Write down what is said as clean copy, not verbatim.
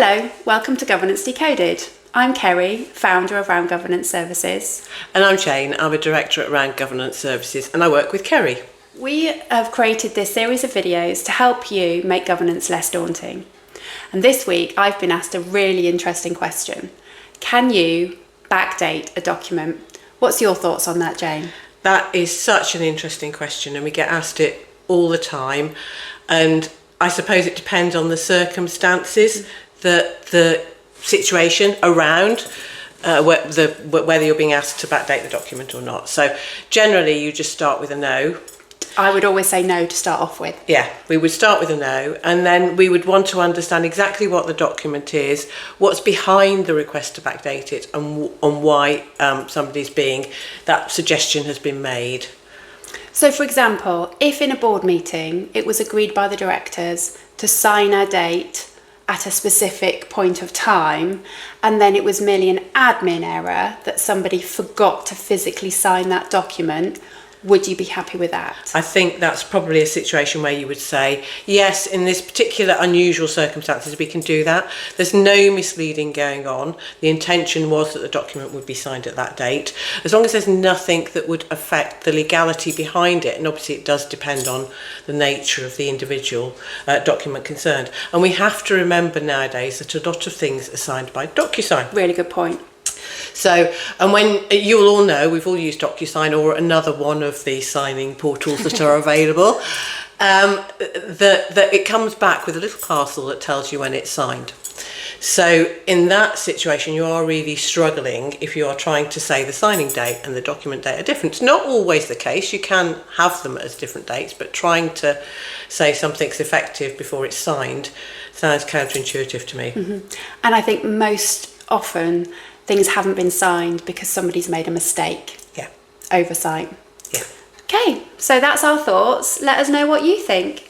Hello, welcome to Governance Decoded. I'm Kerry, founder of Round Governance Services. And I'm Jane, I'm a director at Round Governance Services and I work with Kerry. We have created this series of videos to help you make governance less daunting. And this week I've been asked a really interesting question. Can you backdate a document? What's your thoughts on that, Jane? That is such an interesting question and we get asked it all the time. And I suppose it depends on the circumstances, the situation around whether you're being asked to backdate the document or not. So generally you just start with a no. I would always say no to start off with. Yeah, we would start with a no, and then we would want to understand exactly what the document is, what's behind the request to backdate it, and why that suggestion has been made. So for example, if in a board meeting it was agreed by the directors to sign a date at a specific point of time, and then it was merely an admin error that somebody forgot to physically sign that document, would you be happy with that? I think that's probably a situation where you would say, yes, in this particular unusual circumstances, we can do that. There's no misleading going on. The intention was that the document would be signed at that date. As long as there's nothing that would affect the legality behind it, and obviously it does depend on the nature of the individual document concerned. And we have to remember nowadays that a lot of things are signed by DocuSign. Really good point. So, and when you'll all know, we've all used DocuSign or another one of the signing portals that are available, that it comes back with a little parcel that tells you when it's signed. So in that situation, you are really struggling if you are trying to say the signing date and the document date are different. It's not always the case. You can have them as different dates, but trying to say something's effective before it's signed sounds counterintuitive to me. Mm-hmm. And I think most often things haven't been signed because somebody's made a mistake. Yeah. Oversight. Yeah. Okay, so that's our thoughts. Let us know what you think.